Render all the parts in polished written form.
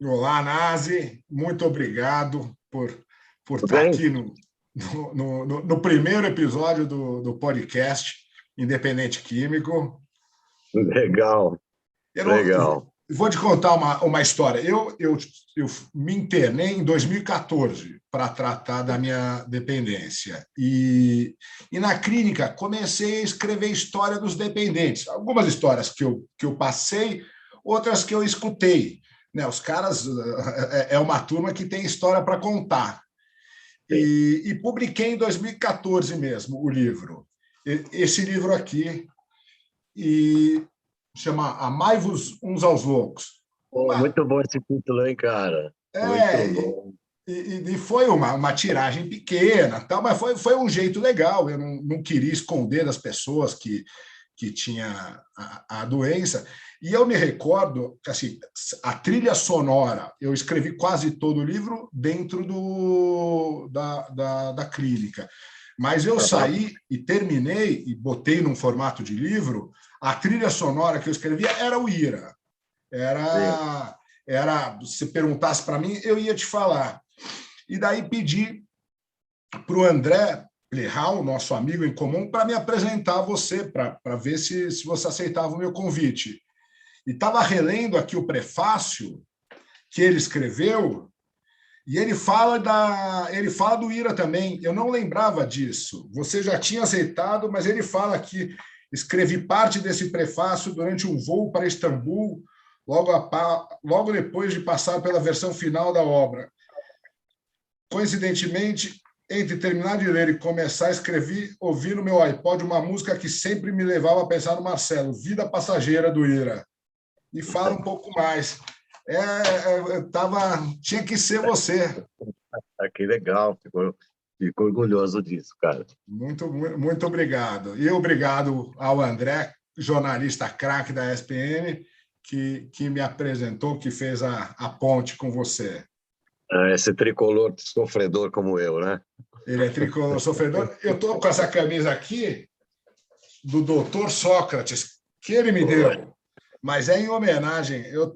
Olá, Nazi. Muito obrigado por Tudo estar bem? aqui no primeiro episódio do podcast Independente Químico. Legal, Eu, não- legal. Vou te contar uma história. Eu me internei em 2014 para tratar da minha dependência. E na clínica comecei a escrever história dos dependentes. Algumas histórias que eu passei, outras que eu escutei. Né? Os caras é uma turma que tem história para contar. Sim. E publiquei em 2014 mesmo o livro. Esse livro aqui, e chama Amai-vos uns aos loucos. Pô, muito bom esse título, hein, cara? Muito É, bom. e foi uma tiragem pequena, tal, mas foi um jeito legal. Eu não queria esconder das pessoas que tinha a doença. E eu me recordo que assim, a trilha sonora, eu escrevi quase todo o livro dentro da clínica. Mas eu Aham. saí e terminei e botei num formato de livro. A trilha sonora que eu escrevia era o Ira. Sim. Se perguntasse para mim, eu ia te falar. E daí pedi para o André Plehal, nosso amigo em comum, para me apresentar você, para ver se você aceitava o meu convite. E estava relendo aqui o prefácio que ele escreveu, e ele fala do Ira também. Eu não lembrava disso. Você já tinha aceitado, mas ele fala que escrevi parte desse prefácio durante um voo para Istambul, logo depois de passar pela versão final da obra. Coincidentemente, entre terminar de ler e começar, escrevi, ouvi no meu iPod uma música que sempre me levava a pensar no Marcelo, Vida Passageira do Ira. E fala um pouco mais. Tinha que ser você. Ah, que legal. Fico orgulhoso disso, cara. Muito obrigado. E obrigado ao André, jornalista craque da ESPN, que me apresentou, que fez a ponte com você. Ah, esse tricolor sofredor como eu, né? Ele é tricolor sofredor. Eu estou com essa camisa aqui do doutor Sócrates, que ele me Pô, deu, mas é em homenagem. Eu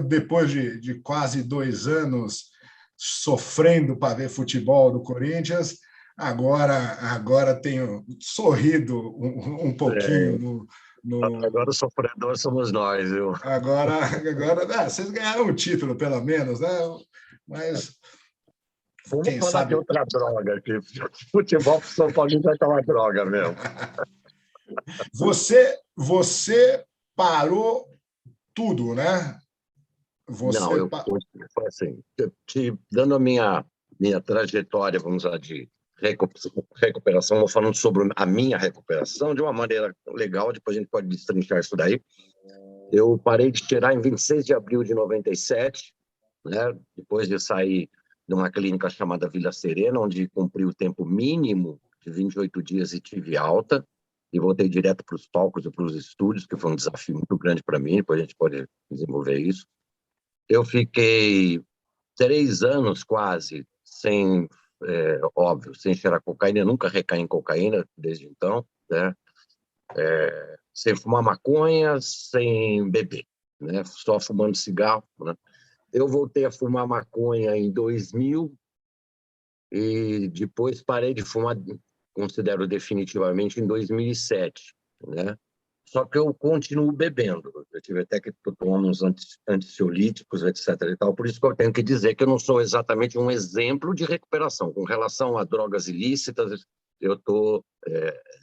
depois de quase 2 anos sofrendo para ver futebol do Corinthians, agora tenho sorrido um pouquinho é, no agora o sofredor somos nós, viu? vocês ganharam o título, pelo menos, né? Mas Vamos quem falar de sabe. outra droga aqui. Futebol para São Paulo é uma droga mesmo. Você parou tudo, né? Não, Você. foi assim, dando a minha trajetória, vamos lá, de recuperação, vou falando sobre a minha recuperação de uma maneira legal, depois a gente pode destrinchar isso daí. Eu parei de tirar em 26 de abril de 97, né? Depois de sair de uma clínica chamada Vila Serena, onde cumpri o tempo mínimo de 28 dias e tive alta, e voltei direto para os palcos e para os estúdios, que foi um desafio muito grande para mim, depois a gente pode desenvolver isso. Eu fiquei 3 anos quase sem, óbvio, sem cheirar cocaína. Eu nunca recaí em cocaína desde então, né? Sem fumar maconha, sem beber, né? Só fumando cigarro, né? Eu voltei a fumar maconha em 2000 e depois parei de fumar, considero definitivamente, em 2007, né? Só que eu continuo bebendo. Eu tive até que tomar uns ansiolíticos, etc. e tal. Por isso que eu tenho que dizer que eu não sou exatamente um exemplo de recuperação. Com relação a drogas ilícitas, eu estou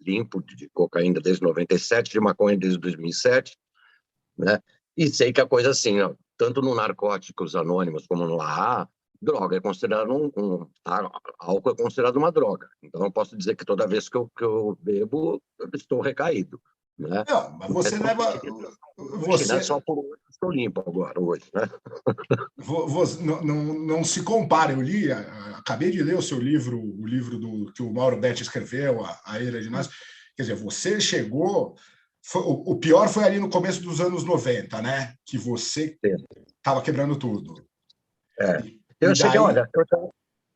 limpo de cocaína desde 97, de maconha desde 2007, né? E sei que a coisa assim, ó, tanto no Narcóticos Anônimos como no AA, droga é considerado álcool é considerado uma droga. Então eu posso dizer que toda vez que eu bebo, eu estou recaído, né? Não, mas você Mas leva. hoje, né? Só Você, por hoje estou limpo agora, hoje, né? não se compara. Eu li, acabei de ler o livro que o Mauro Betti escreveu, a Ilha de Nós. Quer dizer, você chegou. O pior foi ali no começo dos anos 90, né? Que você estava quebrando tudo. É. E Eu cheguei, daí. olha,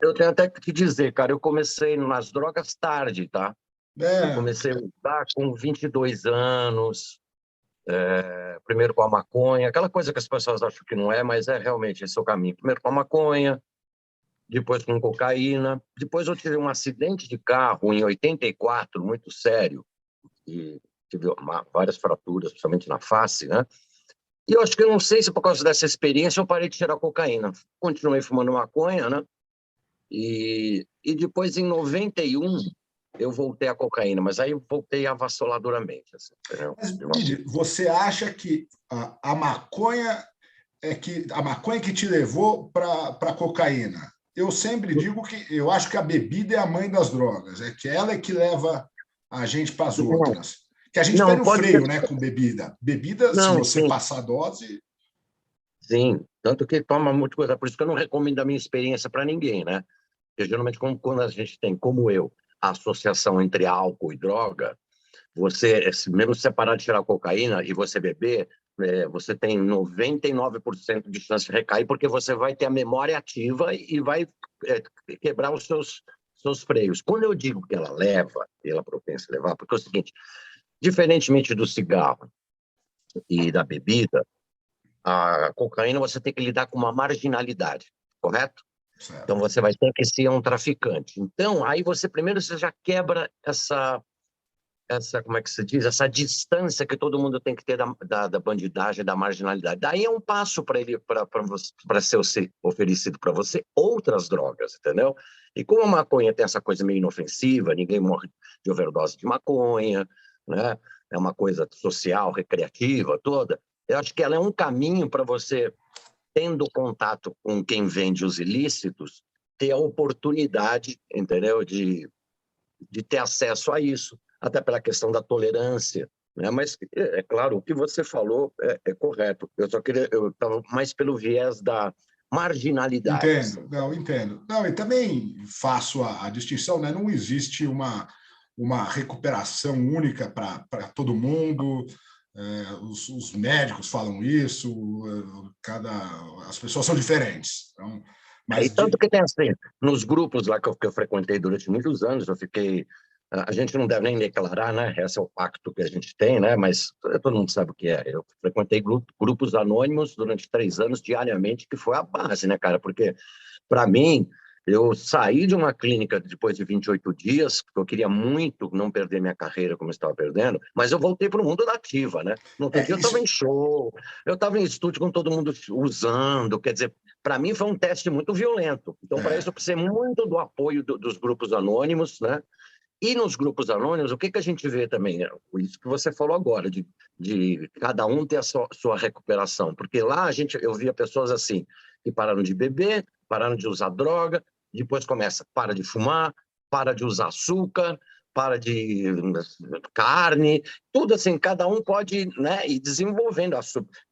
eu tenho até que te dizer, cara, eu comecei nas drogas tarde, tá? Eu É, comecei a usar com 22 anos, Primeiro com a maconha, aquela coisa que as pessoas acham que não é, mas é realmente esse é o caminho. Primeiro com a maconha, depois com cocaína. Depois eu tive um acidente de carro em 84, muito sério, e tive várias fraturas, principalmente na face, né? E eu acho que eu não sei se por causa dessa experiência eu parei de tirar cocaína. Continuei fumando maconha, né? E depois, em 91, eu voltei à cocaína, mas aí eu voltei avassaladoramente. Assim, entendeu? Mas, Didi, você acha que a maconha a maconha que te levou para a cocaína? Eu sempre digo que eu acho que a bebida é a mãe das drogas, é que ela é que leva a gente para as outras. Que a gente Não, perde o pode ser. freio, né, com bebida. Bebida, se Não, você sim, passar a dose. sim. Tanto que toma muita coisa. Por isso que eu não recomendo a minha experiência para ninguém, né? Porque geralmente, quando a gente tem, como eu, a associação entre álcool e droga, você, mesmo se você parar de tirar cocaína e você beber, você tem 99% de chance de recair, porque você vai ter a memória ativa e vai quebrar os seus freios. Quando eu digo que ela leva, ela propensa a levar, porque é o seguinte, diferentemente do cigarro e da bebida, a cocaína você tem que lidar com uma marginalidade, correto? Então Certo. você vai ter que ser um traficante. Então, aí você já quebra como é que se diz, essa distância que todo mundo tem que ter da bandidagem, da marginalidade. Daí é um passo para ele, para ser oferecido para você outras drogas, entendeu? E como a maconha tem essa coisa meio inofensiva, ninguém morre de overdose de maconha, né? É uma coisa social, recreativa toda. Eu acho que ela é um caminho para você, tendo contato com quem vende os ilícitos, ter a oportunidade, entendeu? De ter acesso a isso, até pela questão da tolerância. Né? Mas, é claro, o que você falou é correto. Eu estava mais pelo viés da marginalidade. Entendo, Assim. não, entendo. Não, e também faço a distinção, né? Não existe uma recuperação única para todo mundo. Os médicos falam isso, as pessoas são diferentes. Então, E mas tanto que tem assim, nos grupos lá que eu frequentei durante muitos anos, eu fiquei. A gente não deve nem declarar, né? Esse é o pacto que a gente tem, né? Mas todo mundo sabe o que é. Eu frequentei grupos anônimos durante 3 anos diariamente, que foi a base, né, cara? Porque, para mim, eu saí de uma clínica depois de 28 dias, porque eu queria muito não perder minha carreira como eu estava perdendo, mas eu voltei para o mundo da ativa, né? No outro dia eu estava isso em show, eu estava em estúdio com todo mundo usando, quer dizer, para mim foi um teste muito violento. Então, para isso, é, eu precisei muito do apoio dos grupos anônimos, né? E nos grupos anônimos, o que a gente vê também? Isso que você falou agora, de cada um ter a sua recuperação. Porque lá eu via pessoas assim, que pararam de beber, pararam de usar droga, depois para de fumar, para de usar açúcar, para de carne, tudo assim, cada um pode, né, ir desenvolvendo.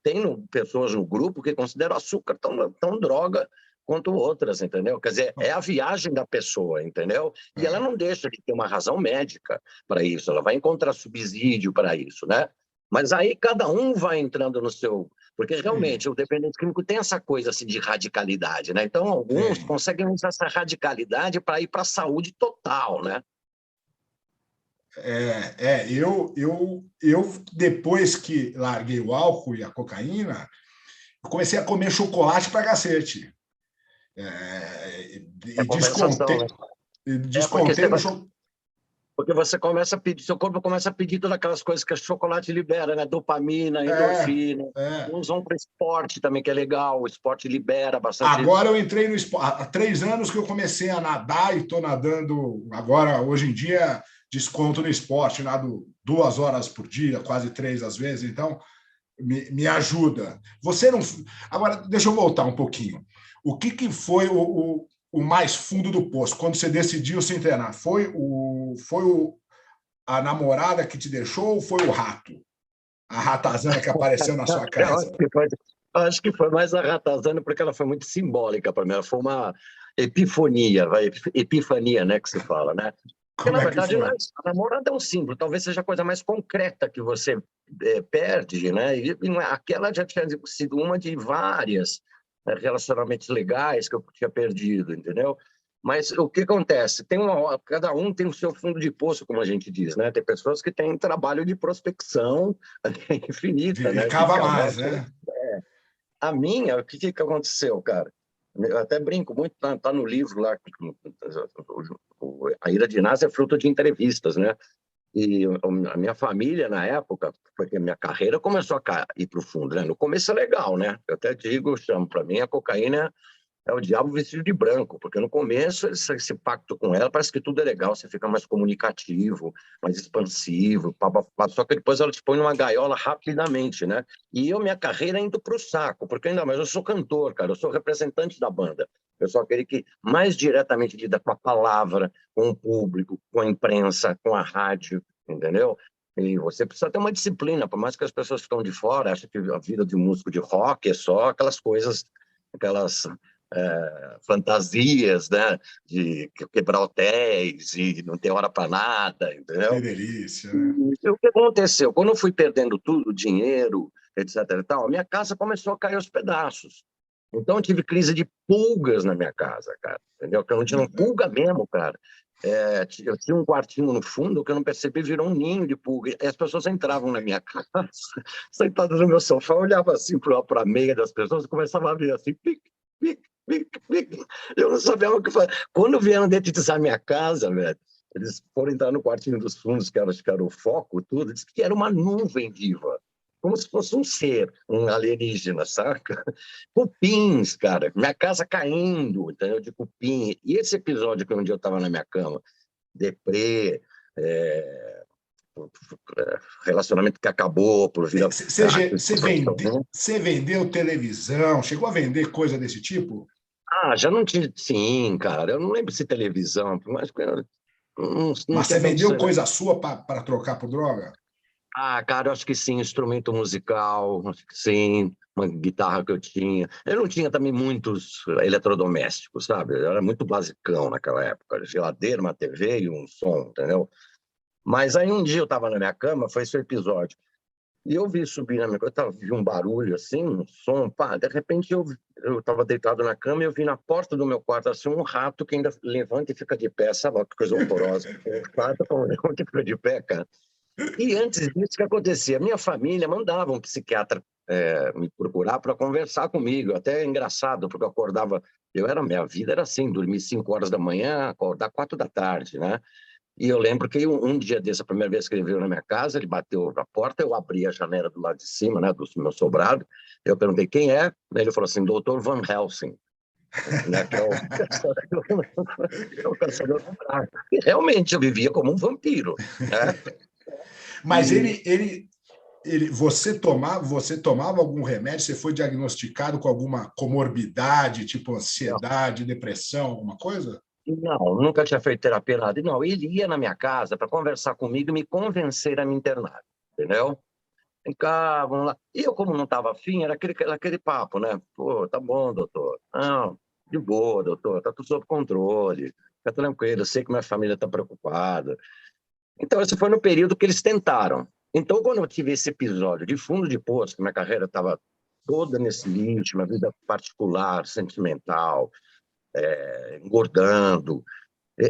Tem pessoas no grupo que consideram açúcar tão droga quanto outras, entendeu? Quer dizer, é a viagem da pessoa, entendeu? E ela é, não deixa de ter uma razão médica para isso, ela vai encontrar subsídio para isso, né? Mas aí cada um vai entrando no seu. Porque sim, realmente o dependente químico tem essa coisa assim, de radicalidade, né? Então, alguns tem. conseguem usar essa radicalidade para ir para a saúde total, né? Eu, depois que larguei o álcool e a cocaína, eu comecei a comer chocolate para cacete. É E compensação, né? Porque descontei no chocolate. porque você começa a pedir, seu corpo começa a pedir todas aquelas coisas que o chocolate libera, né? Dopamina, É, endorfina. é. Uns vão para esporte também, que é legal. O esporte libera bastante. Agora eu entrei no esporte. Há 3 anos que eu comecei a nadar e estou nadando. Agora, hoje em dia, desconto no esporte, nado 2 horas por dia, quase 3 às vezes. Então, me ajuda. Você não. Agora, deixa eu voltar um pouquinho. O que foi o mais fundo do poço quando você decidiu se internar? A namorada que te deixou ou foi o rato? A ratazana que apareceu na sua Eu acho casa? que foi, eu acho que foi mais a ratazana, porque ela foi muito simbólica para mim. Ela foi uma epifania, né, que se fala, né? Porque, Como na é que verdade, foi? a namorada é um símbolo, talvez seja a coisa mais concreta que você perde, né? Aquela já tinha sido uma de várias relacionamentos legais que eu tinha perdido, entendeu? Mas o que acontece? Cada um tem o seu fundo de poço, como a gente diz, né? Tem pessoas que têm trabalho de prospecção infinita, E né? De cava cavar. mais, né? A minha, o que aconteceu, cara? Eu até brinco muito, tá no livro lá, a Ira de Inácio é fruto de entrevistas, né? E a minha família, na época, porque a minha carreira começou a ir para o fundo, né? No começo é legal, né? Eu até digo, eu chamo para mim, a cocaína é o diabo vestido de branco, porque no começo esse pacto com ela parece que tudo é legal, você fica mais comunicativo, mais expansivo, pá, pá, pá. Só que depois ela te põe numa gaiola rapidamente, né? E minha carreira indo para o saco, porque ainda mais eu sou cantor, cara, eu sou representante da banda, eu sou aquele que mais diretamente lida com a palavra, com o público, com a imprensa, com a rádio, entendeu? E você precisa ter uma disciplina, por mais que as pessoas que estão de fora achem que a vida de músico de rock é só aquelas coisas, aquelas fantasias, né? De quebrar hotéis e não ter hora para nada, Que entendeu? delícia, né? E o que aconteceu? Quando eu fui perdendo tudo, dinheiro, etc. e tal, a minha casa começou a cair aos pedaços. Então, eu tive crise de pulgas na minha casa, cara, entendeu? Porque eu não tinha uma pulga mesmo, cara. Eu tinha um quartinho no fundo que eu não percebi, virou um ninho de pulga. E as pessoas entravam na minha casa, sentadas no meu sofá, olhavam assim para a meia das pessoas e começavam a ver assim, pique, pique, pique, pique. Eu não sabia o que fazer. Quando vieram dedetizar minha casa, velho, eles foram entrar no quartinho dos fundos, que era o foco, tudo, disse que era uma nuvem viva, como se fosse um ser, um alienígena, saca? Cupins, cara, minha casa caindo, entendeu? De cupim. E esse episódio que um dia eu estava na minha cama, deprê, é, relacionamento que acabou por vir a Você vendeu televisão? Chegou a vender coisa desse tipo? já não tinha. Sim, cara, eu não lembro se televisão, mas não Mas tinha você tanto. vendeu coisa sua para trocar por droga? Cara, eu acho que sim, instrumento musical, acho que sim, uma guitarra que eu tinha. Eu não tinha também muitos eletrodomésticos, sabe? Eu era muito basicão naquela época, geladeira, uma TV e um som, entendeu? Mas aí um dia eu estava na minha cama, foi esse o episódio, e eu vi subir na minha cama, vi um barulho assim, um som, pá, de repente eu estava deitado na cama e eu vi na porta do meu quarto assim um rato que ainda levanta e fica de pé, sabe? Que coisa horrorosa. Um rato com um leão que fica de pé, cara. E antes disso, o que acontecia? Minha família mandava um psiquiatra me procurar para conversar comigo. Até é engraçado, porque eu acordava. Minha vida era assim: dormir 5 horas da manhã, acordar 4 da tarde, né? E eu lembro que um dia desse, a primeira vez que ele veio na minha casa, ele bateu na porta, eu abri a janela do lado de cima, né, do meu sobrado. Eu perguntei quem é, ele falou assim: Doutor Van Helsing. Né, que é o é o caçador do Braga. E realmente eu vivia como um vampiro, né? Mas você tomava algum remédio? Você foi diagnosticado com alguma comorbidade, tipo ansiedade, depressão, alguma coisa? Não, nunca tinha feito terapia, nada. Não, ele ia na minha casa para conversar comigo e me convencer a me internar, entendeu? Vem cá, vamos lá. E eu, como não estava afim, era aquele papo, né? Pô, tá bom, doutor. Não, de boa, doutor, tá tudo sob controle. Fica tranquilo, eu sei que minha família está preocupada. Então, esse foi no período que eles tentaram. Então, quando eu tive esse episódio de fundo de poço, que minha carreira estava toda nesse lixo, minha vida particular, sentimental, engordando,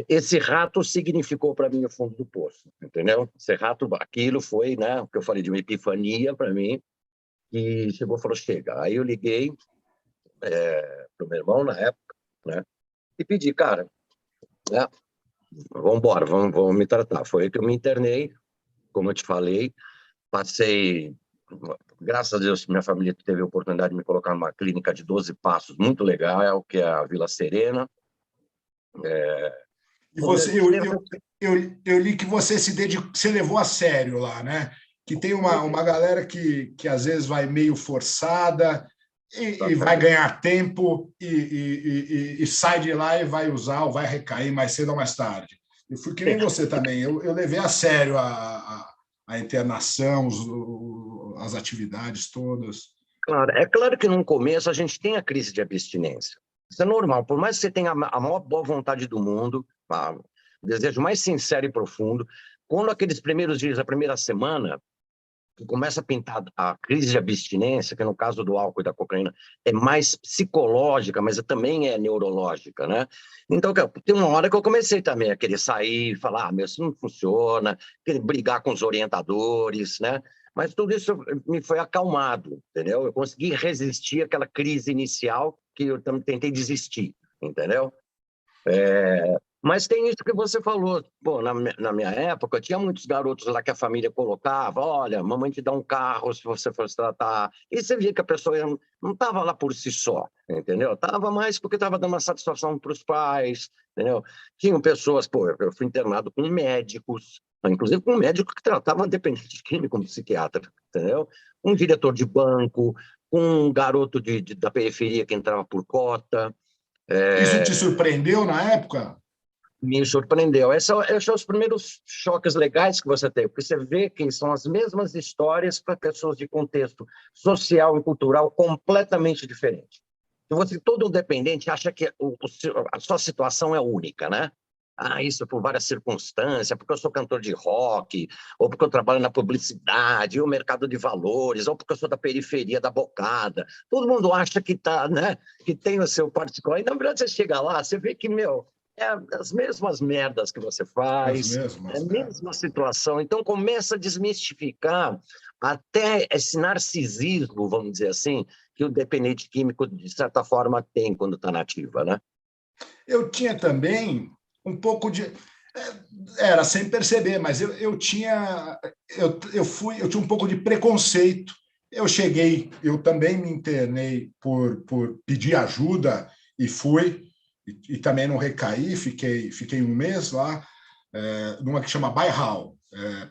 esse rato significou para mim o fundo do poço, entendeu? Esse rato, aquilo foi, né, o que eu falei de uma epifania para mim, que chegou e falou, chega. Aí eu liguei para o meu irmão na época, né, e pedi, cara, né, vamos embora, vamos me tratar. Foi aí que eu me internei, como eu te falei, passei, graças a Deus, minha família teve a oportunidade de me colocar numa clínica de 12 passos, muito legal, que é a Vila Serena. E você, eu li que você você levou a sério lá, né? Que tem uma galera que às vezes vai meio forçada e vai ganhar tempo e sai de lá e vai usar ou vai recair mais cedo ou mais tarde. Eu fui que nem você também. Eu levei a sério a internação, as atividades todas. Claro, é claro que no começo a gente tem a crise de abstinência. Isso é normal, por mais que você tenha a maior boa vontade do mundo, o desejo mais sincero e profundo, quando aqueles primeiros dias, a primeira semana, que começa a pintar a crise de abstinência, que no caso do álcool e da cocaína é mais psicológica, mas também é neurológica, né? Então, tem uma hora que eu comecei também a querer sair, falar, meu, isso não funciona, querer brigar com os orientadores, né? Mas tudo isso me foi acalmado, entendeu? Eu consegui resistir àquela crise inicial que eu também tentei desistir, entendeu? Mas tem isso que você falou. Pô, na minha época, tinha muitos garotos lá que a família colocava: olha, mamãe te dá um carro se você for se tratar. E você via que a pessoa não estava lá por si só, entendeu? Estava mais porque estava dando uma satisfação para os pais, entendeu? Tinham pessoas, pô, eu fui internado com médicos, inclusive com um médico que tratava dependente químico como psiquiatra, entendeu? Um diretor de banco, um garoto da periferia que entrava por cota. Isso te surpreendeu na época? Me surpreendeu. Esses são os primeiros choques legais que você tem, porque você vê que são as mesmas histórias para pessoas de contexto social e cultural completamente diferente. Todo dependente acha que a sua situação é única, né? Ah, isso é por várias circunstâncias, porque eu sou cantor de rock, ou porque eu trabalho na publicidade, ou mercado de valores, ou porque eu sou da periferia da bocada. Todo mundo acha que tá, né? Que tem o seu particular. E na verdade você chega lá, você vê que, meu, é as mesmas merdas que você As faz, é a mesmas mesma merdas. situação. Então começa a desmistificar até esse narcisismo, vamos dizer assim, que o dependente químico, de certa forma, tem quando está nativa, né? Eu tinha também um pouco de... Era sem perceber, mas eu tinha... eu tinha um pouco de preconceito. Eu também me internei por pedir ajuda e fui, e também não recaí, fiquei um mês lá, numa que chama Bairral,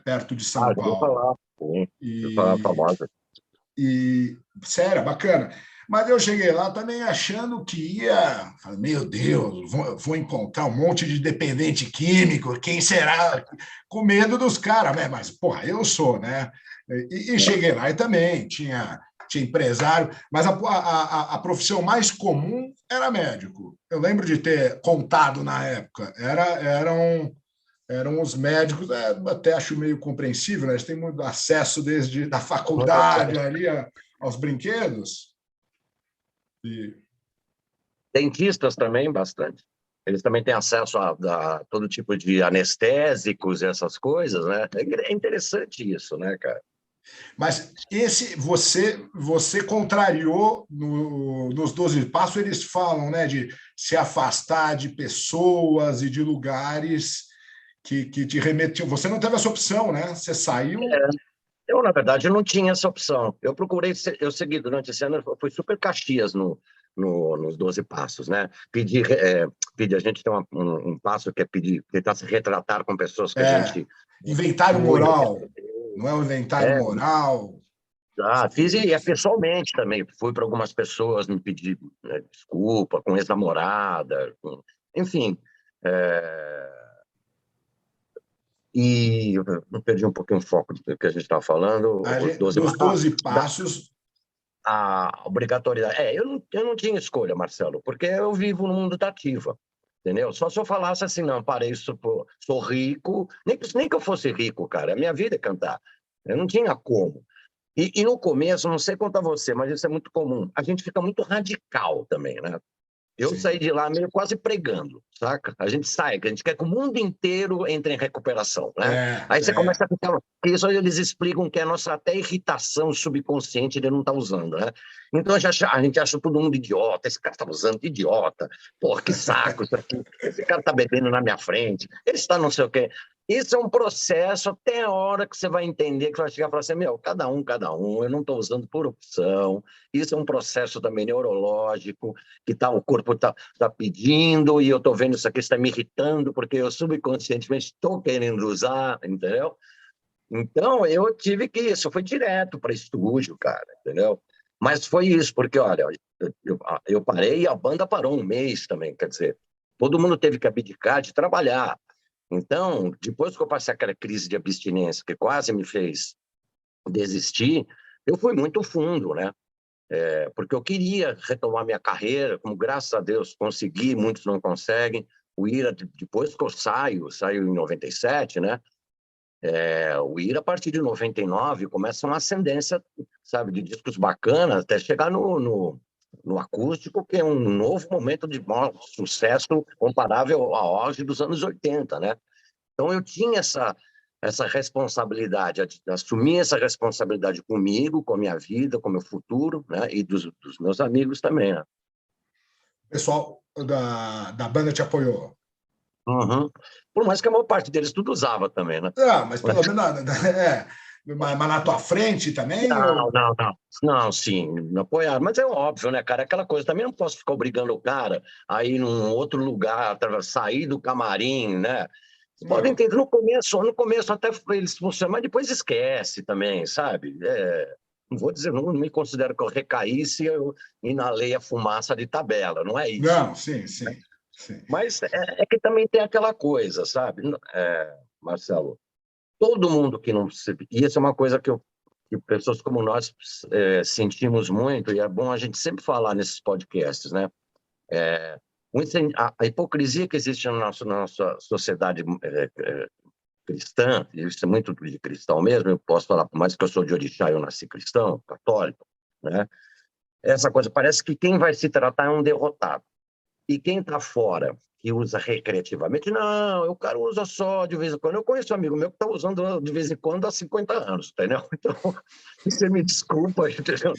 perto de Ah, São já vou Paulo. falar. Sim, vou falar E, famosa. sério, bacana. Mas eu cheguei lá também achando que ia. Falei, meu Deus, vou encontrar um monte de dependente químico, quem será? Com medo dos caras, né? Mas, porra, eu sou, né? E cheguei lá e também tinha empresário, mas a profissão mais comum era médico. Eu lembro de ter contado na época, eram os médicos, até acho meio compreensível, né? Eles têm muito acesso desde da faculdade ali aos brinquedos. E, Dentistas também, bastante. Eles também têm acesso a todo tipo de anestésicos e essas coisas, né? É interessante isso, né, cara? mas você contrariou nos 12 passos, eles falam, né, de se afastar de pessoas e de lugares que te remetiam. Você não teve essa opção, né? Você saiu. Eu, na verdade, não tinha essa opção. Eu segui durante esse ano, eu fui super Caxias nos 12 passos, né? A gente tem um passo que é pedir, tentar se retratar com pessoas que a É, gente inventário foi, moral. Não é um inventário é, moral. fiz e pessoalmente também. Fui para algumas pessoas me pedir, né, desculpa, com ex-namorada, enfim. é, E eu perdi um pouquinho o foco do que a gente estava falando, os 12 Dos passos. 12 passos, A obrigatoriedade. Eu não tinha escolha, Marcelo, porque eu vivo no mundo da ativa, entendeu? Só se eu falasse assim, não, parei, sou rico, nem que eu fosse rico, cara, a minha vida é cantar. Eu não tinha como. E no começo, não sei quanto a você, mas isso é muito comum, a gente fica muito radical também, né? Eu saí sim. de lá meio quase pregando, saca? A gente sai, que a gente quer que o mundo inteiro entre em recuperação, né? Aí você É. começa a ficar... Isso aí eles explicam que é a nossa até irritação subconsciente de não estar usando, né? Então a gente acha todo mundo idiota, esse cara está usando, idiota. Porra, que saco isso aqui. Esse cara está bebendo na minha frente, ele está não sei o quê. Isso é um processo até a hora que você vai entender, que vai chegar e falar assim, meu, cada um, eu não estou usando por opção. Isso é um processo também neurológico, que o corpo está pedindo e eu estou vendo isso aqui, está me irritando, porque eu subconscientemente estou querendo usar, entendeu? Então, eu tive que isso, foi direto para estúdio, cara, entendeu? Mas foi isso, porque, olha, eu parei e a banda parou um mês também, quer dizer, todo mundo teve que abdicar de trabalhar. Então, depois que eu passei aquela crise de abstinência que quase me fez desistir, eu fui muito fundo, né? Porque eu queria retomar minha carreira, como graças a Deus consegui, muitos não conseguem. O Ira, depois que eu saio em 97, né? O IR, a partir de 99, começa uma ascendência, sabe, de discos bacanas, até chegar no acústico, que é um novo momento de maior sucesso comparável ao auge dos anos 80, né? Então, eu tinha essa responsabilidade, assumir essa responsabilidade comigo, com a minha vida, com o meu futuro, né? E dos meus amigos também, né? O pessoal da banda te apoiou? Uhum. Por mais que a maior parte deles tudo usava também, né? Mas pelo menos mas na tua frente também? Não, não, não. Não, sim, me apoiaram. Mas é óbvio, né, cara? Aquela coisa, também não posso ficar obrigando o cara a ir num outro lugar, sair do camarim, né? Vocês podem Não. entender, no começo até eles funcionam, mas depois esquece também, sabe? Não vou dizer, não me considero que eu recaísse e eu inalei a fumaça de tabela, não é isso. Não, sim, sim, sim. Mas é que também tem aquela coisa, sabe? Marcelo, todo mundo que não se... E isso é uma coisa que pessoas como nós sentimos muito, e é bom a gente sempre falar nesses podcasts, né? A hipocrisia que existe na nossa sociedade cristã, e isso é muito de cristão mesmo, eu posso falar, por mais que eu sou de orixá, eu nasci cristão, católico, né? Essa coisa, parece que quem vai se tratar é um derrotado. E quem está fora, que usa recreativamente, não, o cara usa só de vez em quando. Eu conheço um amigo meu que está usando de vez em quando há 50 anos, entendeu? Então, você me desculpa, entendeu?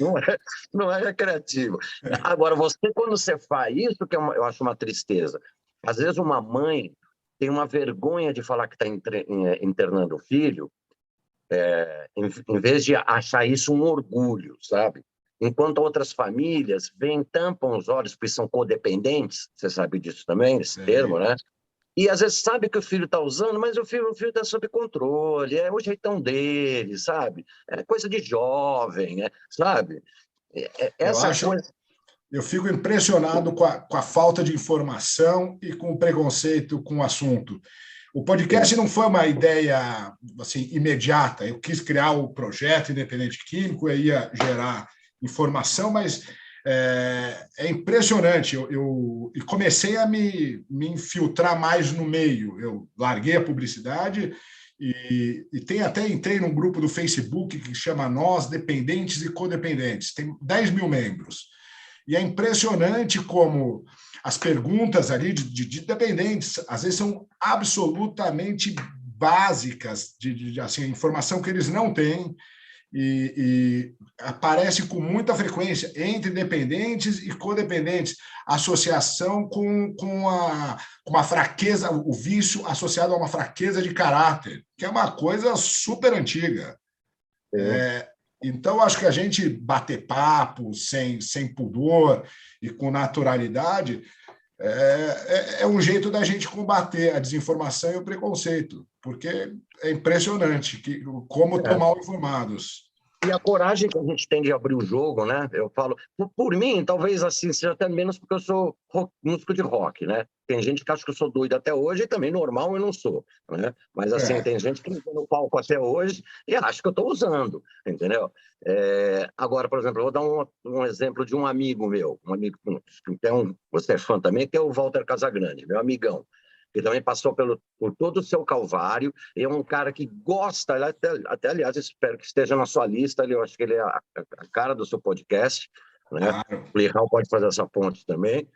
Não é recreativo. Agora, quando você faz isso, que eu acho uma tristeza. Às vezes uma mãe tem uma vergonha de falar que está internando o filho, em vez de achar isso um orgulho, sabe? Enquanto outras famílias vêm, tampam os olhos, porque são codependentes, você sabe disso também, esse termo, né? E às vezes sabe que o filho está usando, mas o filho está sob controle, é o jeitão dele, sabe? É coisa de jovem, sabe? Essa coisa. Eu fico impressionado com a falta de informação e com o preconceito com o assunto. O podcast não foi uma ideia assim imediata. Eu quis criar o projeto Independente Químico, eu ia gerar informação, mas é impressionante. Eu comecei a me infiltrar mais no meio. Eu larguei a publicidade e entrei num grupo do Facebook que chama Nós, Dependentes e Codependentes. Tem 10 mil membros. E é impressionante como as perguntas ali de dependentes, às vezes, são absolutamente básicas, assim, informação que eles não têm, e aparece com muita frequência entre dependentes e codependentes, associação com uma fraqueza, o vício associado a uma fraqueza de caráter, que é uma coisa super antiga. Então, acho que a gente bater papo sem pudor e com naturalidade é um jeito da gente combater a desinformação e o preconceito, porque é impressionante como estão mal informados. E a coragem que a gente tem de abrir o jogo, né? Eu falo, por mim, talvez assim, seja até menos porque eu sou músico de rock, né? Tem gente que acha que eu sou doido até hoje e também normal eu não sou, né? Mas assim, tem gente que entra no palco até hoje e acha que eu estou usando, entendeu? Agora, por exemplo, eu vou dar um exemplo de um amigo meu, você é fã também, que é o Walter Casagrande, meu amigão, que também passou por todo o seu calvário, e é um cara que gosta, até aliás, espero que esteja na sua lista, eu acho que ele é a cara do seu podcast, né? Claro. O Lirral pode fazer essa ponte também.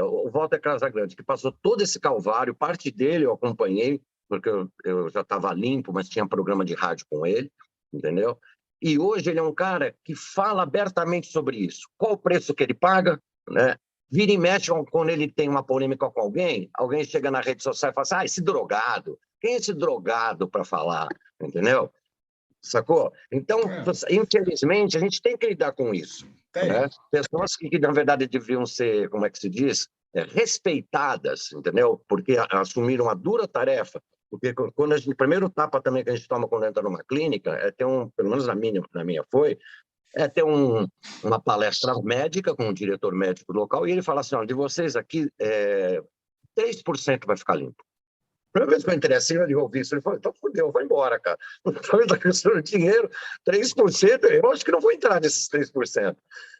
O Walter Casagrande, que passou todo esse calvário, parte dele eu acompanhei, porque eu já estava limpo, mas tinha programa de rádio com ele, entendeu? E hoje ele é um cara que fala abertamente sobre isso. Qual o preço que ele paga, né? Vira e mexe, quando ele tem uma polêmica com alguém chega na rede social e fala assim, esse drogado, quem é esse drogado para falar, entendeu? Sacou? Então, infelizmente, a gente tem que lidar com isso. Né? Pessoas que, na verdade, deveriam ser, como é que se diz, respeitadas, entendeu? Porque assumiram a dura tarefa. Porque quando o primeiro tapa também que a gente toma quando entra numa clínica, pelo menos na minha foi, ter uma palestra médica com o diretor médico local e ele fala assim, de vocês aqui, 3% vai ficar limpo. A primeira vez que eu entrei assim, ele ouviu isso, ele falou, então fudeu, vai embora, cara. Está gastando dinheiro, 3%, eu acho que não vou entrar nesses 3%.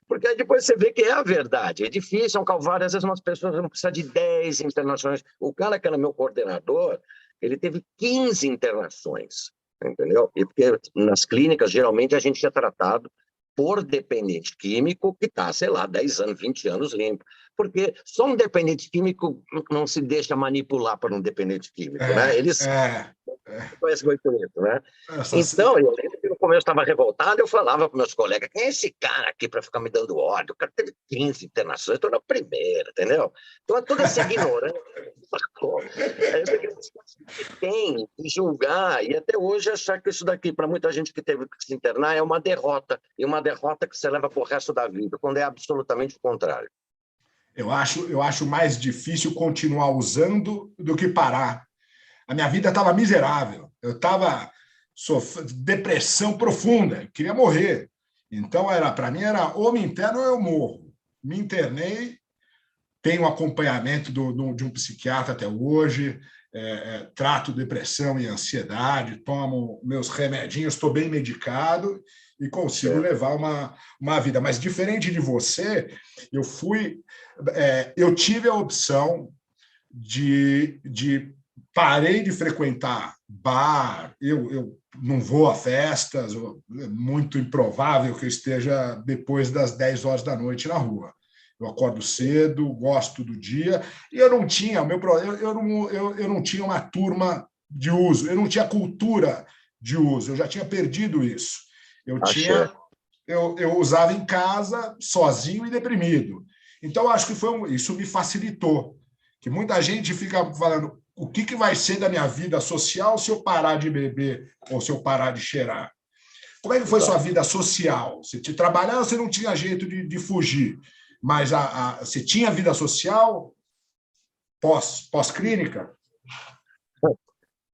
Porque aí depois você vê que é a verdade. É difícil, é um calvário, às vezes umas pessoas não precisam de 10 internacionais. O cara que era meu coordenador, ele teve 15 internações, entendeu? E porque nas clínicas, geralmente, a gente é tratado por dependente químico que está, sei lá, 10 anos, 20 anos limpo. Porque só um dependente químico não se deixa manipular por um dependente químico, né? Eles conhecem muito isso, né? Então, eu lembro que no começo eu estava revoltado, eu falava para meus colegas, quem é esse cara aqui para ficar me dando ordem? O cara teve 15 internações, eu estou na primeira, entendeu? Então, toda essa ignorância, essa que tem de julgar, e até hoje achar que isso daqui, para muita gente que teve que se internar, é uma derrota, e uma derrota que você leva para o resto da vida, quando é absolutamente o contrário. Eu acho mais difícil continuar usando do que parar. A minha vida estava miserável. Eu estava sofrendo depressão profunda, eu queria morrer. Então, para mim, era ou me interno ou eu morro. Me internei, tenho acompanhamento de um psiquiatra até hoje, trato depressão e ansiedade, tomo meus remedinhos, estou bem medicado e consigo levar uma vida. Mas, diferente de você, eu tive a opção de parei de frequentar bar, eu não vou a festas, é muito improvável que eu esteja depois das 10 horas da noite na rua. Eu acordo cedo, gosto do dia, e eu não tinha, eu não tinha uma turma de uso, eu não tinha cultura de uso, eu já tinha perdido isso. Eu usava em casa, sozinho e deprimido. Então, acho que isso me facilitou. Que muita gente fica falando, o que vai ser da minha vida social se eu parar de beber ou se eu parar de cheirar? Como é que foi sua vida social? Você trabalhava, você não tinha jeito de fugir, mas você tinha vida social pós-clínica?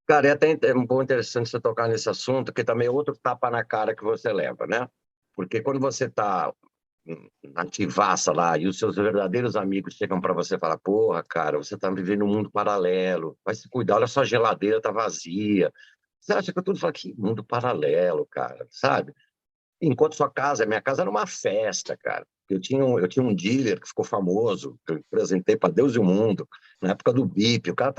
Cara, é até um pouco interessante você tocar nesse assunto, que também é outro tapa na cara que você leva, né? Porque quando você está ativaça lá e os seus verdadeiros amigos chegam para você e falam, porra, cara, você está vivendo um mundo paralelo, vai se cuidar, olha, sua geladeira está vazia. Você acha que eu tudo falo, que mundo paralelo, cara, sabe? Enquanto minha casa era uma festa, cara. Eu tinha um dealer que ficou famoso, que eu apresentei para Deus e o mundo, na época do BIP. O cara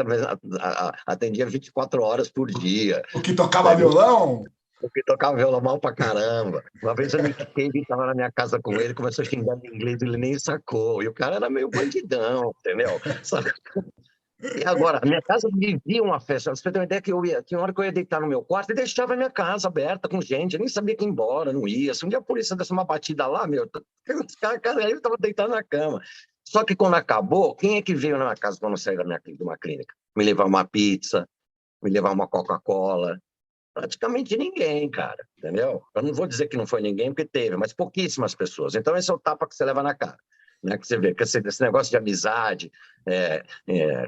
atendia 24 horas por dia. O que tocava violão? O que tocava violão mal pra caramba. Uma vez o Nick Cave estava na minha casa com ele, começou a xingar em inglês, ele nem sacou. E o cara era meio bandidão, entendeu? Sabe? E agora, a minha casa vivia uma festa. Você tem uma ideia que tinha hora que eu ia deitar no meu quarto e deixava a minha casa aberta com gente. Eu nem sabia que ia embora, não ia. Se um dia a polícia desse uma batida lá, cara, eu estava deitado na cama. Só que quando acabou, quem é que veio na minha casa quando eu saí de uma clínica? Me levar uma pizza, me levar uma Coca-Cola. Praticamente ninguém, cara, entendeu? Eu não vou dizer que não foi ninguém, porque teve, mas pouquíssimas pessoas. Então, esse é o tapa que você leva na cara. Né, que você vê que esse negócio de amizade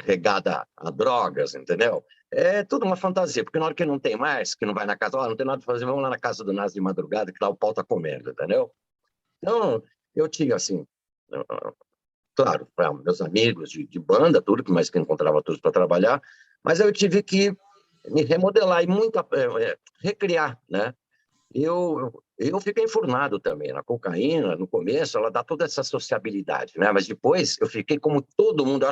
regada a drogas, entendeu? É tudo uma fantasia, porque na hora que não tem mais, que não vai na casa, não tem nada para fazer, vamos lá na casa do Nas de madrugada, que lá o pau tá comendo, entendeu? Então, eu tinha, assim, claro, para meus amigos de banda, tudo, mas que encontrava todos para trabalhar, mas eu tive que me remodelar e muito recriar, né? Eu fiquei enfurnado também na cocaína. No começo, ela dá toda essa sociabilidade, né? Mas depois eu fiquei como todo mundo.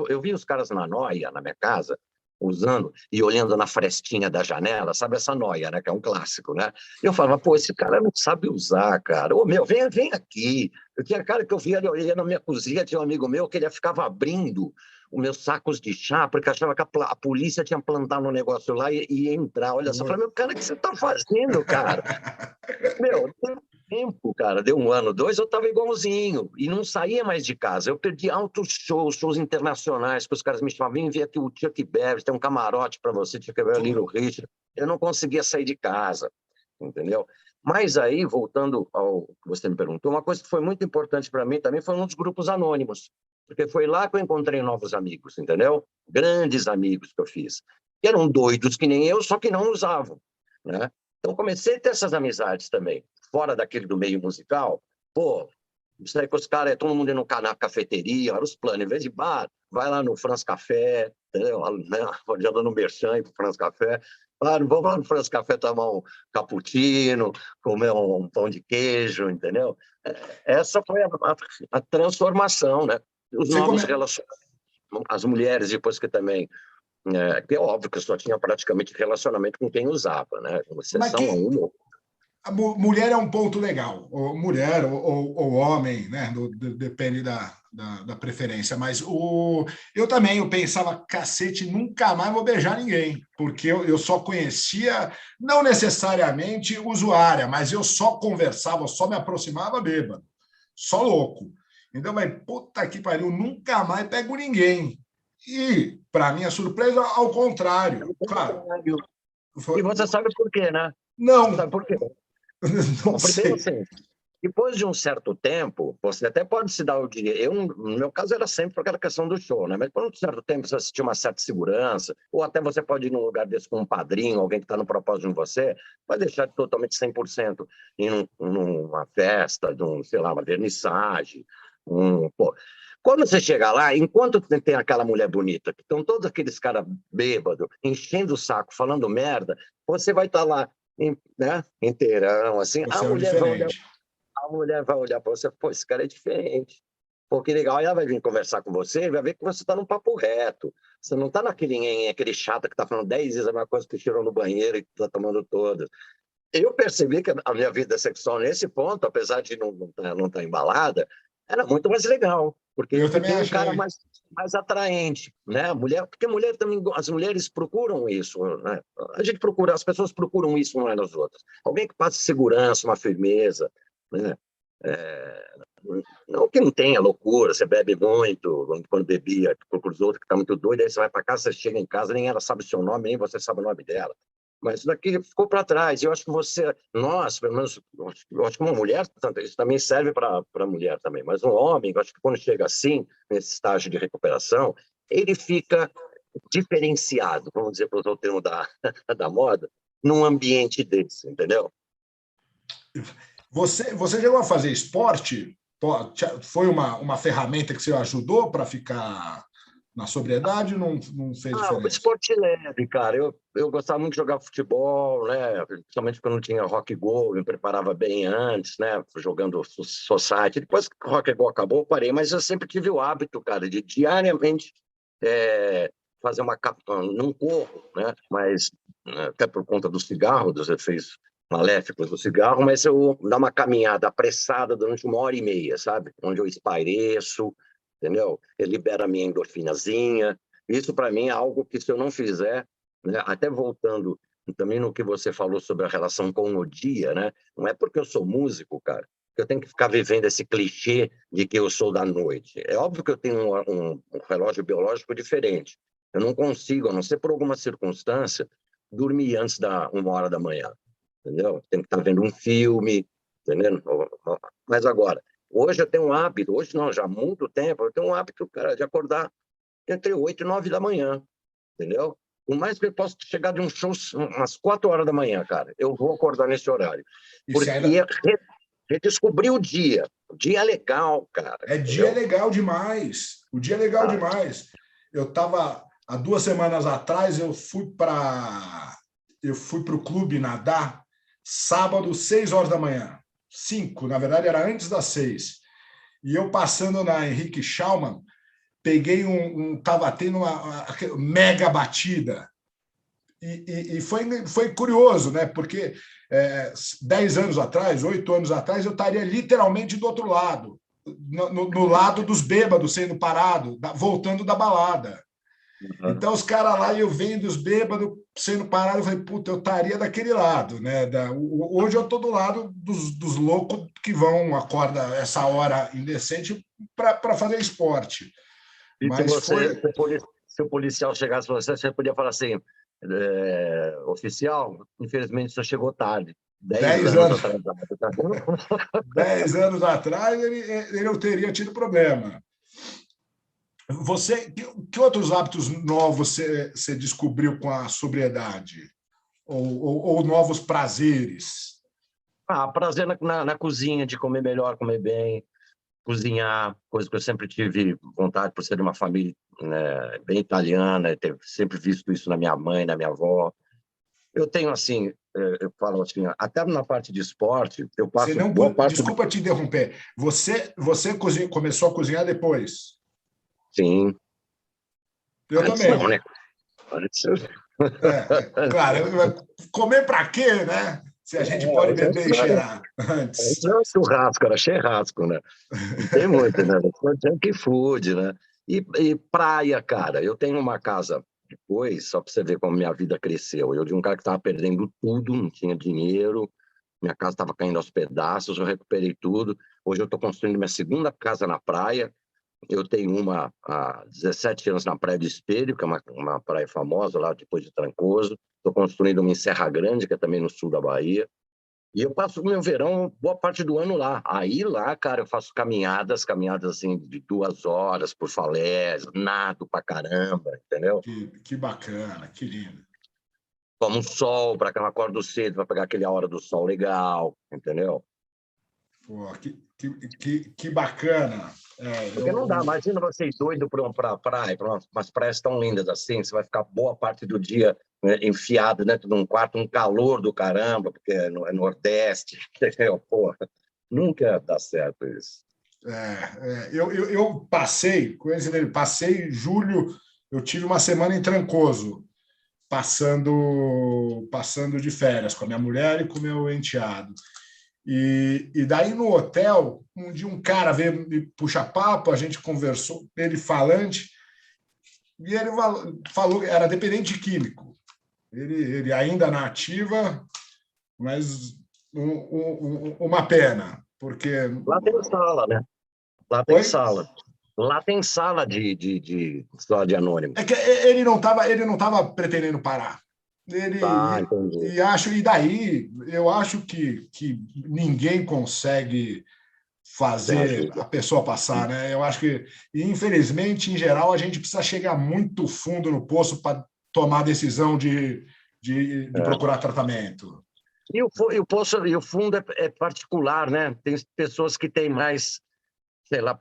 Eu vi os caras na noia, na minha casa, usando e olhando na frestinha da janela, sabe essa noia, né? Que é um clássico, né? Eu falava, pô, esse cara não sabe usar, cara. Ô, meu, vem aqui. Eu tinha cara que eu ia na minha cozinha, tinha um amigo meu que ele ficava abrindo os meus sacos de chá, porque achava que a polícia tinha plantado um negócio lá e ia entrar. Olha só, eu falei, meu, cara, o que você está fazendo, cara? Meu, deu tempo, cara, deu 1 ano, 2, eu estava igualzinho, e não saía mais de casa. Eu perdi altos shows internacionais, que os caras me chamavam, vem ver aqui o Chuck Berry, tem um camarote para você, Chuck Berry, Little Richard. Eu não conseguia sair de casa, entendeu? Mas aí, voltando ao que você me perguntou, uma coisa que foi muito importante para mim também foi um dos grupos anônimos, porque foi lá que eu encontrei novos amigos, entendeu? Grandes amigos que eu fiz, que eram doidos que nem eu, só que não usavam, né? Então, comecei a ter essas amizades também, fora daquele do meio musical. Pô, isso aí com os caras, todo mundo indo na cafeteria, olha os planos, em vez de bar, vai lá no France Café, entendeu? Né? Já dando um merchan para o France Café. Vamos lá no France Café tomar um cappuccino, comer um pão de queijo, entendeu? Essa foi a transformação, né? Os novos relacionamentos. As mulheres, depois que também Que é óbvio que eu só tinha praticamente relacionamento com quem usava, né? Uma Mas exceção a uma. a mulher é um ponto legal, ou mulher ou homem, né? Depende da preferência. Mas eu pensava, cacete, nunca mais vou beijar ninguém, porque eu só conhecia, não necessariamente usuária, mas eu só conversava, só me aproximava bêbado, só louco. Então, mas puta que pariu, nunca mais pego ninguém. E, para minha surpresa, ao contrário. Claro, E foi, você sabe por quê, né? não, Sabe por quê? não Bom, primeiro, sei. assim, depois de um certo tempo, você até pode se dar o direito. No meu caso, era sempre por aquela questão do show, né? Mas por um certo tempo, você sentir uma certa segurança, ou até você pode ir num lugar desse com um padrinho, alguém que está no propósito de você, vai deixar de totalmente 100% numa festa, sei lá, uma vernissagem. Pô. Quando você chegar lá, enquanto tem aquela mulher bonita, que estão todos aqueles caras bêbados, enchendo o saco, falando merda, você vai estar lá, né, inteirão, assim, Você é um diferente. a mulher vai olhar para você, pô, esse cara é diferente. Pô, que legal. Aí ela vai vir conversar com você e vai ver que você está num papo reto. Você não está aquele chato que está falando 10 vezes a mesma coisa que tirou no banheiro e está tomando todas. Eu percebi que a minha vida sexual, nesse ponto, apesar de não tá embalada, era muito mais legal, porque Eu também fiquei um cara achei. mais atraente, né? Porque mulher também, as mulheres procuram isso, né? As pessoas procuram isso uma nas outras. Alguém que passe segurança, uma firmeza, né? É, não que não tenha loucura, você bebe muito, quando bebia, procura os outros que tá muito doido, aí você vai para casa, você chega em casa, nem ela sabe o seu nome, nem você sabe o nome dela. Mas isso daqui ficou para trás. Eu acho que nós, pelo menos, eu acho que uma mulher, isso também serve para a mulher também, mas um homem, eu acho que quando chega assim, nesse estágio de recuperação, ele fica diferenciado, vamos dizer, para usar o termo da moda, num ambiente desse, entendeu? Você chegou a fazer esporte? Foi uma ferramenta que você ajudou para ficar na sobriedade ou não fez O diferença? esporte leve, cara. Eu gostava muito de jogar futebol, né? Principalmente quando tinha rock go, me preparava bem antes, né? Jogando society. Depois que o rock go acabou, eu parei, mas eu sempre tive o hábito, cara, de diariamente fazer uma capa. Não corro, né? Mas até por conta do cigarro, dos efeitos maléficos do cigarro, mas eu dar uma caminhada apressada durante 1 hora e meia, sabe? Onde eu espaireço, entendeu? Eu libero a minha endorfinazinha. Isso, para mim, é algo que, se eu não fizer, né, até voltando também no que você falou sobre a relação com o dia, né? Não é porque eu sou músico, cara, que eu tenho que ficar vivendo esse clichê de que eu sou da noite. É óbvio que eu tenho um relógio biológico diferente. Eu não consigo, a não ser por alguma circunstância, dormir antes da 1 hora da manhã, entendeu? Tenho que estar vendo um filme, entendeu? Mas agora, hoje eu tenho um hábito, hoje não, já há muito tempo, eu tenho um hábito, cara, de acordar entre 8 e 9 da manhã, entendeu? Por mais que eu possa chegar de um show umas 4 horas da manhã, cara, eu vou acordar nesse horário. E se Porque ainda redescobrir o dia. O dia é legal, cara, é dia entendeu? legal demais. O dia é legal Ah, demais. Eu estava há 2 semanas atrás, eu fui para o clube nadar sábado, 6 horas da manhã. 5, na verdade, era antes das 6. E eu passando na Henrique Schaumann, peguei tava tendo uma mega batida. E foi curioso, né? Porque 10 anos atrás, 8 anos atrás, eu estaria literalmente do outro lado, no lado dos bêbados sendo parado, voltando da balada. uhum. Então, os caras lá, eu vendo os bêbados sendo parados, eu falei, puta, eu estaria daquele lado, né? Hoje eu estou do lado dos loucos que vão, acorda essa hora indecente para fazer esporte. E se Mas foi se o policial chegasse para você, você podia falar assim, oficial, infelizmente você chegou tarde, 10 10 anos anos, atrasado, tá vendo? 10 anos atrás, ele não teria tido problema. Que outros hábitos novos você descobriu com a sobriedade? Ou novos prazeres? Prazer na cozinha, de comer melhor, comer bem, cozinhar, coisa que eu sempre tive vontade por ser de uma família, né, bem italiana, ter sempre visto isso na minha mãe, na minha avó. Eu tenho, assim, eu falo assim, até na parte de esporte, eu Você passo não, boa parte do... desculpa te interromper. Você começou a cozinhar depois? Sim, Eu antes não, também. né? Claro, comer para quê, né? Se a gente pode beber e cheirar antes. Não é churrasco, era churrasco, né? Não tem muito, né? Junk food, né? E praia, cara. Eu tenho uma casa depois, só para você ver como minha vida cresceu. Eu de um cara que estava perdendo tudo, não tinha dinheiro, minha casa estava caindo aos pedaços, eu recuperei tudo. Hoje eu estou construindo minha segunda casa na praia. Eu tenho uma há 17 anos na Praia do Espelho, que é uma praia famosa lá depois de Trancoso. Estou construindo uma em Serra Grande, que é também no sul da Bahia. E eu passo o meu verão, boa parte do ano lá. Aí lá, cara, eu faço caminhadas assim de 2 horas por falésia, nado pra caramba, entendeu? Que bacana, que lindo. Tomo um sol, para que eu acordo cedo, para pegar aquela hora do sol legal, entendeu? Pô, que bacana. Porque não dá, imagina você ir doido para praia, para umas praias tão lindas assim, você vai ficar boa parte do dia, né, enfiado dentro de um quarto, um calor do caramba, porque é Nordeste, entendeu? Porra, nunca dá certo isso. Eu passei julho, eu tive uma semana em Trancoso, passando de férias com a minha mulher e com o meu enteado. E daí no hotel, um dia um cara veio me puxar papo, a gente conversou, ele falante, e ele falou que era dependente de químico. Ele ainda na ativa, mas uma pena, porque... Lá tem sala, né? Lá tem Oi? sala. Lá tem sala só de anônimo. É que ele não tava pretendendo parar. Ah, Ele entendi. e daí eu acho que ninguém consegue Sem fazer a ajuda. pessoa passar, né? Eu acho que, infelizmente, em geral, a gente precisa chegar muito fundo no poço para tomar a decisão de É. procurar tratamento. E o fundo é particular, né? Tem pessoas que têm mais, sei lá,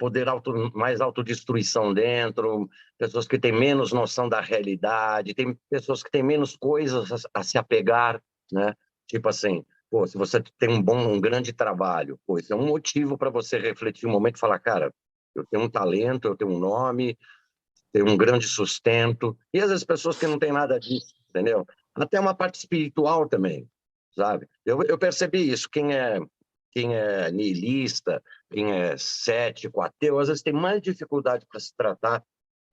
mais autodestruição dentro, pessoas que têm menos noção da realidade, tem pessoas que têm menos coisas a se apegar, né? Tipo assim, pô, se você tem um grande trabalho, pô, isso é um motivo para você refletir um momento e falar, cara, eu tenho um talento, eu tenho um nome, tenho um grande sustento. E às vezes pessoas que não têm nada disso, entendeu? Até uma parte espiritual também, sabe? Eu percebi isso, quem é niilista, quem é cético, ateu, às vezes tem mais dificuldade para se tratar,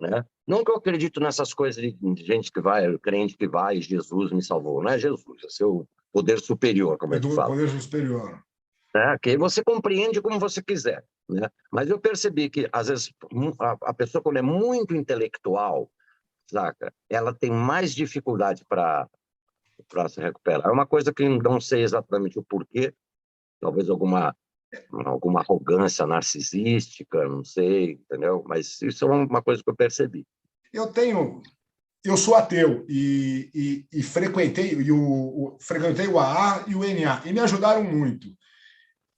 né? Não que eu acredito nessas coisas de gente que vai, crente que vai, Jesus me salvou. Não é Jesus, é seu poder superior, como É a gente do fala. poder superior. Né? Que aí você compreende como você quiser, né? Mas eu percebi que, às vezes, a pessoa, quando é muito intelectual, saca? Ela tem mais dificuldade para se recuperar. É uma coisa que não sei exatamente o porquê, talvez alguma arrogância narcisística, não sei, entendeu? Mas isso é uma coisa que eu percebi. Eu sou ateu e frequentei o AA e o NA e me ajudaram muito.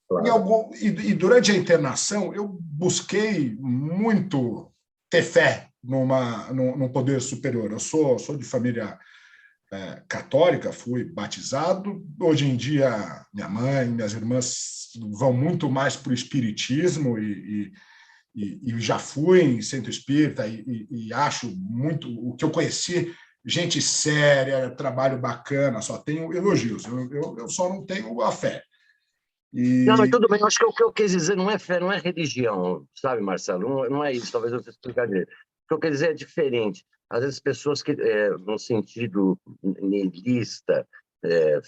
Claro. Durante a internação, eu busquei muito ter fé num poder superior. Eu sou de família católica, fui batizado. Hoje em dia, minha mãe, minhas irmãs vão muito mais para o espiritismo e já fui em centro espírita e acho muito o que eu conheci, gente séria, trabalho bacana, só tenho elogios. Eu só não tenho a fé. Não, mas tudo bem. Eu acho que o que eu quis dizer não é fé, não é religião, sabe, Marcelo? Não é isso. Talvez eu te explicar direito. O que eu quero dizer é diferente. Às vezes, pessoas que, no sentido niilista,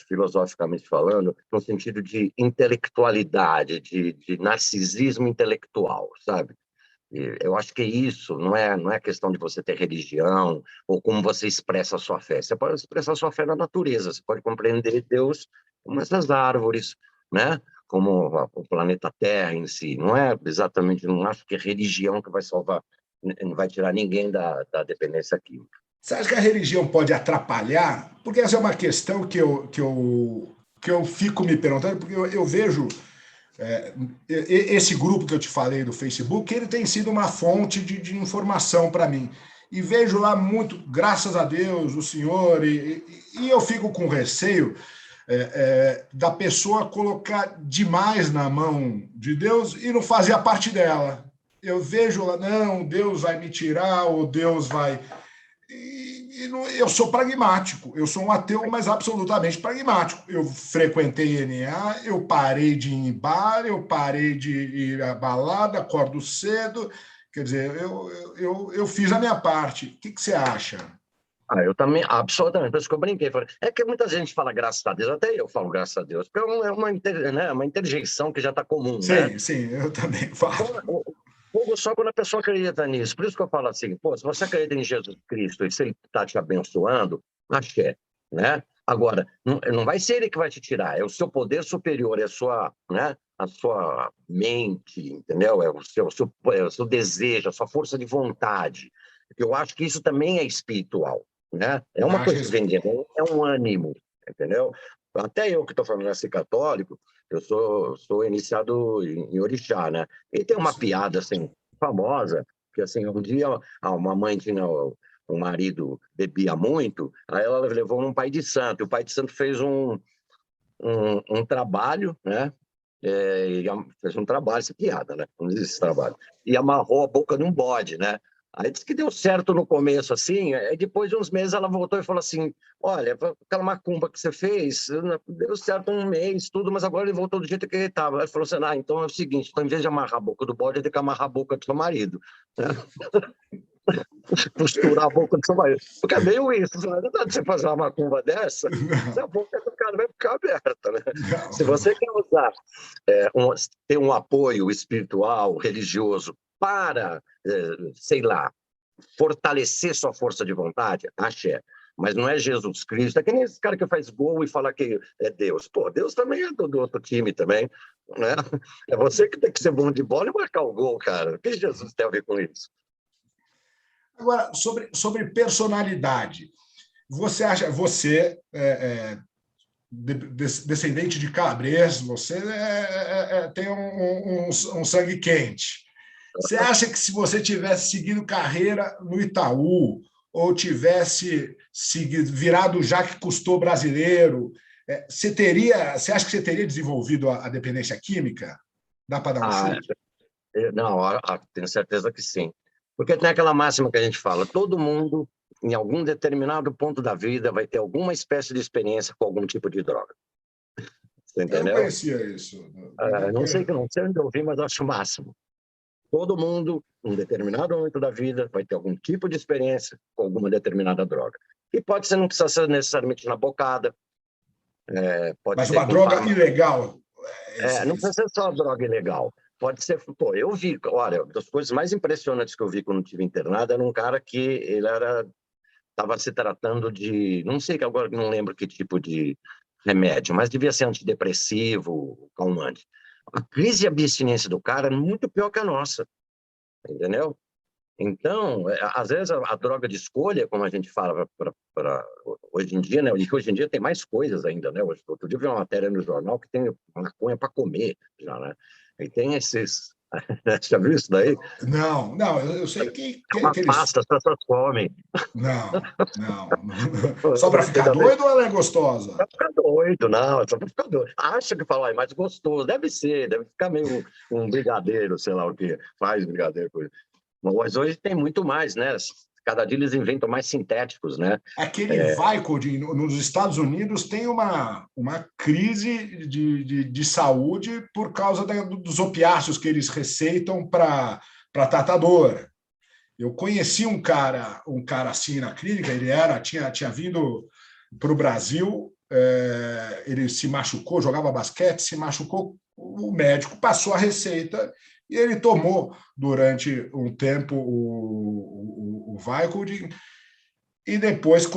filosoficamente falando, no sentido de intelectualidade, de narcisismo intelectual, sabe? E eu acho que isso não é questão de você ter religião ou como você expressa a sua fé. Você pode expressar a sua fé na natureza, você pode compreender Deus como essas árvores, né? Como o planeta Terra em si. Não é exatamente, não acho que é religião que vai salvar, não vai tirar ninguém da dependência química. Você acha que a religião pode atrapalhar? Porque essa é uma questão que eu fico me perguntando, porque eu vejo esse grupo que eu te falei do Facebook, ele tem sido uma fonte de informação para mim. E vejo lá muito, graças a Deus, o senhor, e eu fico com receio da pessoa colocar demais na mão de Deus e não fazer a parte dela. Eu vejo lá, não, Deus vai me tirar, ou Deus vai... Eu sou pragmático, eu sou um ateu, mas absolutamente pragmático. Eu frequentei NA, eu parei de ir em bar, eu parei de ir à balada, acordo cedo. Quer dizer, eu fiz a minha parte. O que você acha? Eu também, absolutamente, por isso que eu brinquei. É que muita gente fala graças a Deus, até eu falo graças a Deus, porque né, uma interjeição que já está comum, né? Sim, eu também falo. Fogo só quando a pessoa acredita nisso. Por isso que eu falo assim, pô, se você acredita em Jesus Cristo e se ele está te abençoando, axé, né? Agora, não vai ser ele que vai te tirar, é o seu poder superior, é a sua mente, entendeu? É o seu desejo, a sua força de vontade. Eu acho que isso também é espiritual, né? É uma Acho coisa que vem dentro, é um ânimo, entendeu? Até eu que estou falando assim católico, eu sou iniciado em orixá, né? E tem uma isso. piada assim famosa que assim um dia uma mãe tinha um marido bebia muito, aí ela levou um pai de santo. E o pai de santo fez um trabalho, né? Fez um trabalho, essa piada, né? Não existe esse trabalho. E amarrou a boca de um bode, né? Aí disse que deu certo no começo, assim, aí depois de uns meses ela voltou e falou assim, olha, aquela macumba que você fez, deu certo um mês, tudo, mas agora ele voltou do jeito que ele estava. Ela falou assim, então é o seguinte, então, em vez de amarrar a boca do bode, tem que amarrar a boca do seu marido, né? Costurar a boca do seu marido. Porque é meio isso, não adianta você fazer uma macumba dessa, se a boca do cara vai ficar aberta, né? Se você quer usar, ter um apoio espiritual, religioso, para, sei lá, fortalecer sua força de vontade, axé. Mas não é Jesus Cristo. É que nem esse cara que faz gol e fala que é Deus. Pô, Deus também é do outro time também, né? É você que tem que ser bom de bola e marcar o gol, cara. O que Jesus tem a ver com isso? Agora, sobre personalidade, você acha, descendente de Calabres, você tem um sangue quente. Você acha que se você tivesse seguido carreira no Itaú ou tivesse virado Jacques Cousteau brasileiro, você acha que você teria desenvolvido a dependência química? Dá para dar um Ah, chute? não, tenho certeza que sim. Porque tem aquela máxima que a gente fala, todo mundo, em algum determinado ponto da vida, vai ter alguma espécie de experiência com algum tipo de droga. Você Eu não entendeu? conhecia isso. Não sei onde eu ouvi, mas acho o máximo. Todo mundo, em um determinado momento da vida, vai ter algum tipo de experiência com alguma determinada droga. E pode ser, não precisa ser necessariamente na bocada, pode Mas ser uma com droga farmácia. ilegal. Não precisa ser só droga ilegal. Pode ser, pô, eu vi, olha, das coisas mais impressionantes que eu vi quando estive internado era um cara que ele estava se tratando de, não sei que agora não lembro que tipo de remédio, mas devia ser antidepressivo, calmante. A crise de abstinência do cara é muito pior que a nossa, entendeu? Então, às vezes a droga de escolha, como a gente fala hoje em dia, né? E hoje em dia tem mais coisas ainda, né? Outro dia eu vi uma matéria no jornal que tem maconha para comer, já, né? E tem esses. Já viu isso daí? Não, eu sei É uma que eles. pasta, as pessoas comem. Não. Só para ficar Ainda bem. doido ou ela é gostosa? Vai ficar doido, não, é só para ficar doido. Acha que fala, é mais gostoso. Deve ser, deve ficar meio um brigadeiro, sei lá o que. Faz brigadeiro. Mas hoje tem muito mais, né? Cada dia eles inventam mais sintéticos, né? Aquele Vicodin, nos Estados Unidos, tem uma crise de saúde por causa dos opiáceos que eles receitam para tratar dor. Eu conheci um cara assim na clínica, tinha vindo para o Brasil, ele se machucou, jogava basquete, se machucou, o médico passou a receita e ele tomou durante um tempo o Vicodin e depois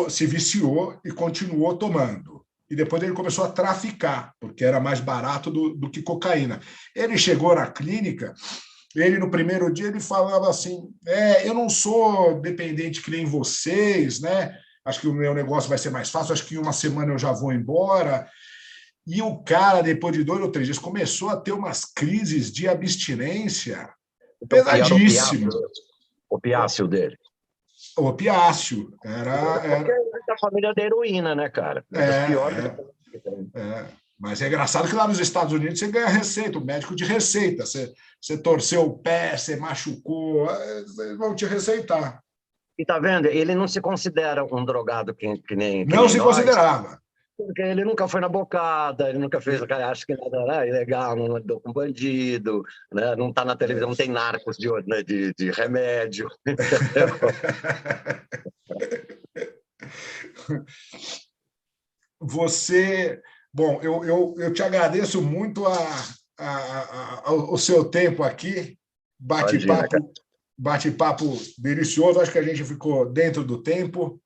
se viciou e continuou tomando. E depois ele começou a traficar, porque era mais barato do que cocaína. Ele chegou na clínica, ele no primeiro dia ele falava assim, eu não sou dependente que nem vocês, né? Acho que o meu negócio vai ser mais fácil, acho que em uma semana eu já vou embora. E o cara, depois de 2 ou 3 dias, começou a ter umas crises de abstinência Então, e era pesadíssimas. o opiáceo dele. O opiáceo Porque é da família da heroína, né, cara? É das piores. Mas é engraçado que lá nos Estados Unidos você ganha receita, o médico de receita. Você torceu o pé, você machucou, eles vão te receitar. E tá vendo? Ele não se considera um drogado que nem Não se nós, considerava. porque ele nunca foi na bocada, ele nunca fez, acho que nada era ilegal, não andou com bandido, né? Não está na televisão, não tem narcos né, de remédio. Você, bom, eu te agradeço muito o seu tempo aqui, Imagina, cara. bate-papo delicioso, acho que a gente ficou dentro do tempo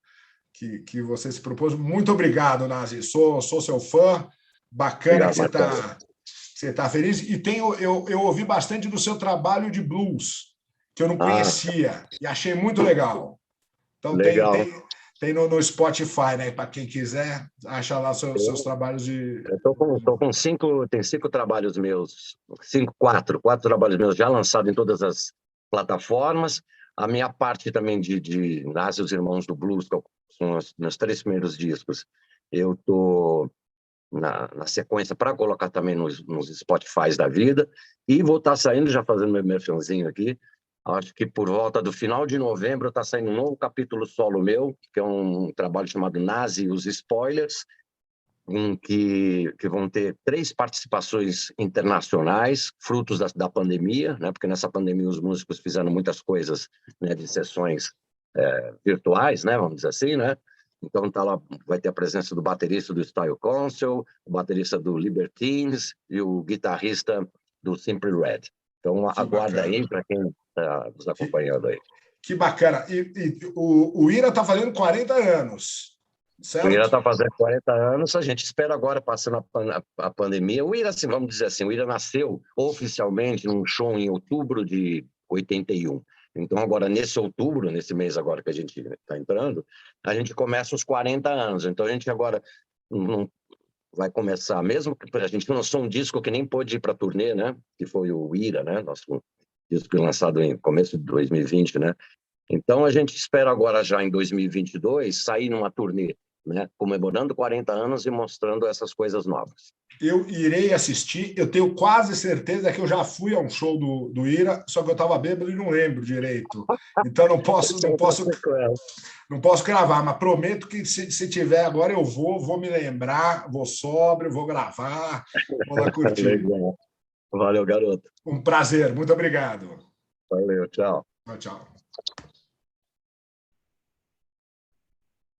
que você se propôs. Muito obrigado, Nazi, sou seu fã, bacana Obrigado, que Marcelo. você tá feliz, e eu ouvi bastante do seu trabalho de blues, que eu não conhecia, e achei muito legal. Então, legal. tem no Spotify, né? Para quem quiser, acha lá seus trabalhos de. Eu tô com tem 5 trabalhos meus, quatro trabalhos meus já lançados em todas as plataformas. A minha parte também de Nasce os Irmãos do Blues, que são os meus 3 primeiros discos, eu tô na sequência para colocar também nos Spotifys da vida. E vou estar saindo, já fazendo meu merchanzinho aqui, acho que por volta do final de novembro está saindo um novo capítulo solo meu, que é um trabalho chamado Nazi e os Spoilers, em que vão ter 3 participações internacionais, frutos da pandemia, né? Porque nessa pandemia os músicos fizeram muitas coisas, né, de sessões virtuais, né, vamos dizer assim, né? Então tá lá, vai ter a presença do baterista do Style Council, o baterista do Libertines e o guitarrista do Simply Red. Então aguarda aí para quem está nos acompanhando aí. Que bacana. E o Ira está fazendo 40 anos, certo? O Ira está fazendo 40 anos, a gente espera agora, passando a pandemia. O Ira, assim, vamos dizer assim, o Ira nasceu oficialmente num show em outubro de 81. Então, agora, nesse outubro, nesse mês agora que a gente está entrando, a gente começa os 40 anos. Então, a gente agora não vai começar, mesmo que a gente lançou um disco que nem pôde ir para a turnê, né? Que foi o Ira, né? Nosso disco lançado em começo de 2020, né? Então, a gente espera agora, já em 2022, sair numa turnê, né? Comemorando 40 anos e mostrando essas coisas novas. Eu irei assistir, eu tenho quase certeza que eu já fui a um show do Ira, só que eu estava bêbado e não lembro direito. Então não posso cravar, mas prometo que se tiver agora eu vou me lembrar, vou sóbrio, vou gravar, vou lá curtir. Legal. Valeu, garoto. Um prazer, muito obrigado. Valeu, tchau. Tchau, tchau.